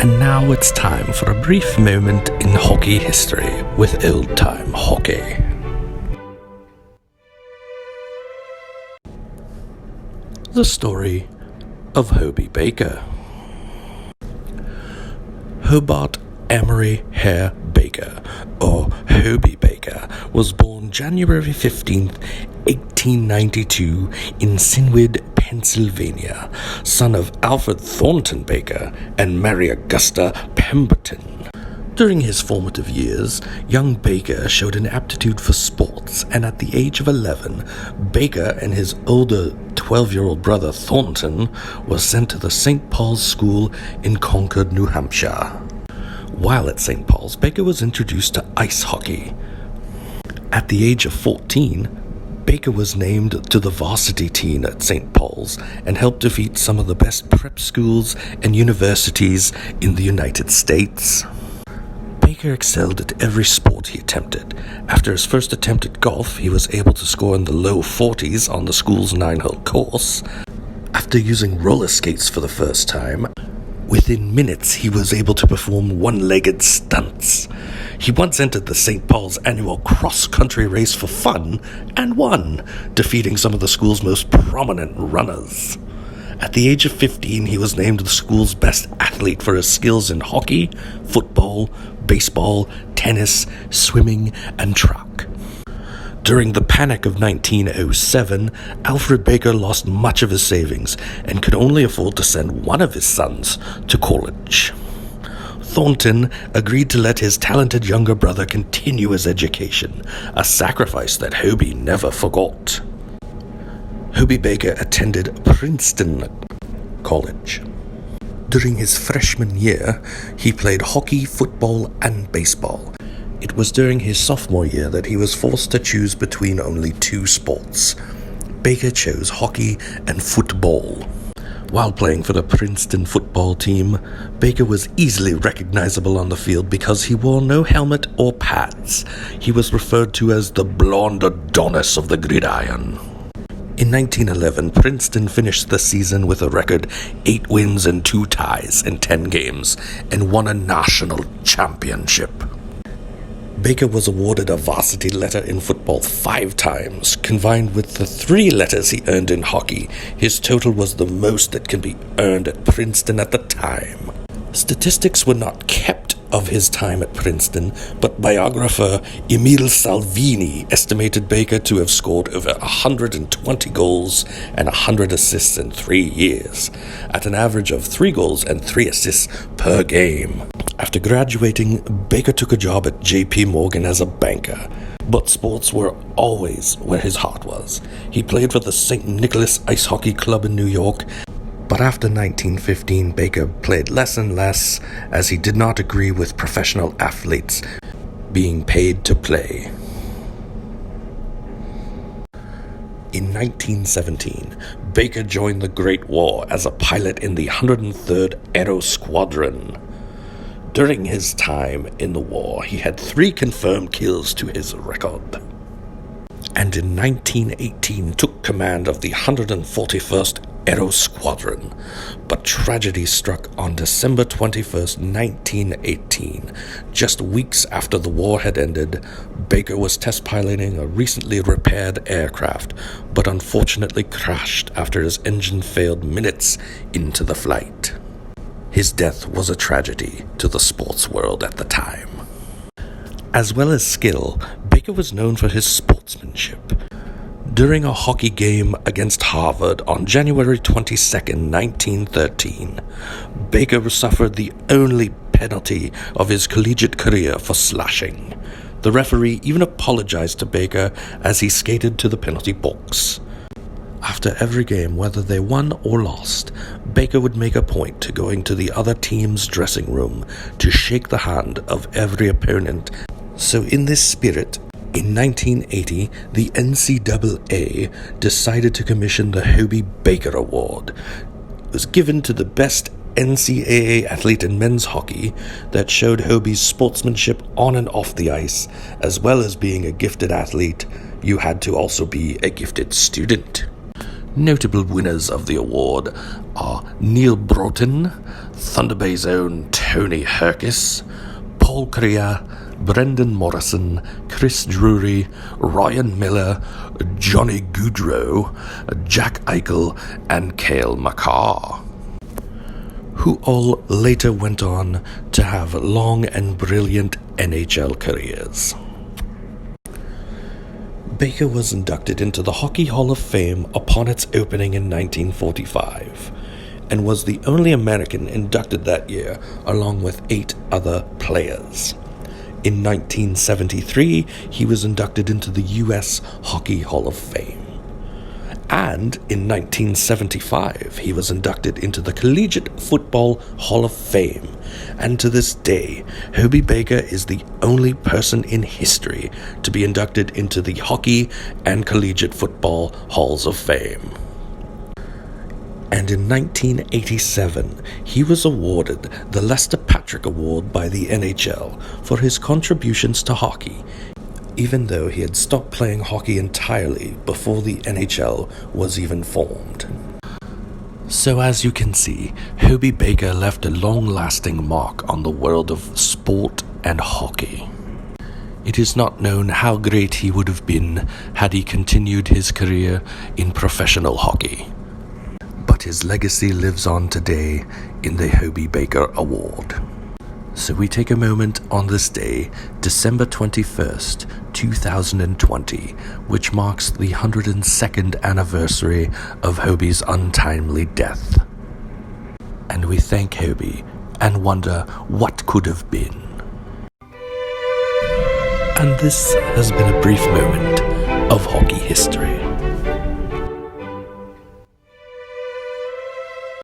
And now it's time for a brief moment in hockey history with old-time hockey. The story of Hobey Baker. Hobart Emery Hare Baker, or Hobey Baker, was born January 15th, 1892 in Sinwid, Pennsylvania, son of Alfred Thornton Baker and Mary Augusta Pemberton. During his formative years, young Baker showed an aptitude for sports, and at the age of 11, Baker and his older 12-year-old brother Thornton were sent to the St. Paul's School in Concord, New Hampshire. While at St. Paul's, Baker was introduced to ice hockey. At the age of 14, Baker was named to the varsity team at St. Paul's and helped defeat some of the best prep schools and universities in the United States. Baker excelled at every sport he attempted. After his first attempt at golf, he was able to score in the low 40s on the school's 9-hole course. After using roller skates for the first time, within minutes he was able to perform one-legged stunts. He once entered the St. Paul's annual cross-country race for fun and won, defeating some of the school's most prominent runners. At the age of 15, he was named the school's best athlete for his skills in hockey, football, baseball, tennis, swimming, and track. During the Panic of 1907, Alfred Baker lost much of his savings and could only afford to send one of his sons to college. Thornton agreed to let his talented younger brother continue his education, a sacrifice that Hobey never forgot. Hobey Baker attended Princeton College. During his freshman year, he played hockey, football, and baseball. It was during his sophomore year that he was forced to choose between only two sports. Baker chose hockey and football. While playing for the Princeton football team, Baker was easily recognizable on the field because he wore no helmet or pads. He was referred to as the blonde Adonis of the gridiron. In 1911, Princeton finished the season with a record 8 wins and 2 ties in 10 games and won a national championship. Baker was awarded a varsity letter in football 5 times. Combined with the 3 letters he earned in hockey, his total was the most that can be earned at Princeton at the time. Statistics were not kept of his time at Princeton, but biographer Emile Salvini estimated Baker to have scored over 120 goals and 100 assists in 3 years, at an average of 3 goals and 3 assists per game. After graduating, Baker took a job at J.P. Morgan as a banker, but sports were always where his heart was. He played for the St. Nicholas Ice Hockey Club in New York, but after 1915, Baker played less and less as he did not agree with professional athletes being paid to play. In 1917, Baker joined the Great War as a pilot in the 103rd Aero Squadron. During his time in the war, he had 3 confirmed kills to his record, and in 1918 took command of the 141st Aero Squadron. But tragedy struck on December 21st, 1918. Just weeks after the war had ended, Baker was test piloting a recently repaired aircraft, but unfortunately crashed after his engine failed minutes into the flight. His death was a tragedy to the sports world at the time. As well as skill, Baker was known for his sportsmanship. During a hockey game against Harvard on January 22, 1913, Baker suffered the only penalty of his collegiate career for slashing. The referee even apologized to Baker as he skated to the penalty box. After every game, whether they won or lost, Baker would make a point to going to the other team's dressing room to shake the hand of every opponent. So in this spirit, in 1980, the NCAA decided to commission the Hobey Baker Award. It was given to the best NCAA athlete in men's hockey that showed Hobey's sportsmanship on and off the ice. As well as being a gifted athlete, you had to also be a gifted student. Notable winners of the award are Neil Broughton, Thunder Bay's own Tony Herkis, Paul Correa, Brendan Morrison, Chris Drury, Ryan Miller, Johnny Goodrow, Jack Eichel, and Cale Makar, who all later went on to have long and brilliant NHL careers. Baker was inducted into the Hockey Hall of Fame upon its opening in 1945, and was the only American inducted that year, along with 8 other players. In 1973, he was inducted into the U.S. Hockey Hall of Fame. And in 1975, he was inducted into the Collegiate Football Hall of Fame. And to this day, Hobey Baker is the only person in history to be inducted into the Hockey and Collegiate Football Halls of Fame. And in 1987, he was awarded the Lester Patrick Award by the NHL for his contributions to hockey, even though he had stopped playing hockey entirely before the NHL was even formed. So as you can see, Hobey Baker left a long-lasting mark on the world of sport and hockey. It is not known how great he would have been had he continued his career in professional hockey. But his legacy lives on today in the Hobey Baker Award. So we take a moment on this day, December 21st, 2020, which marks the 102nd anniversary of Hobey's untimely death. And we thank Hobey and wonder what could have been. And this has been a brief moment of hockey history.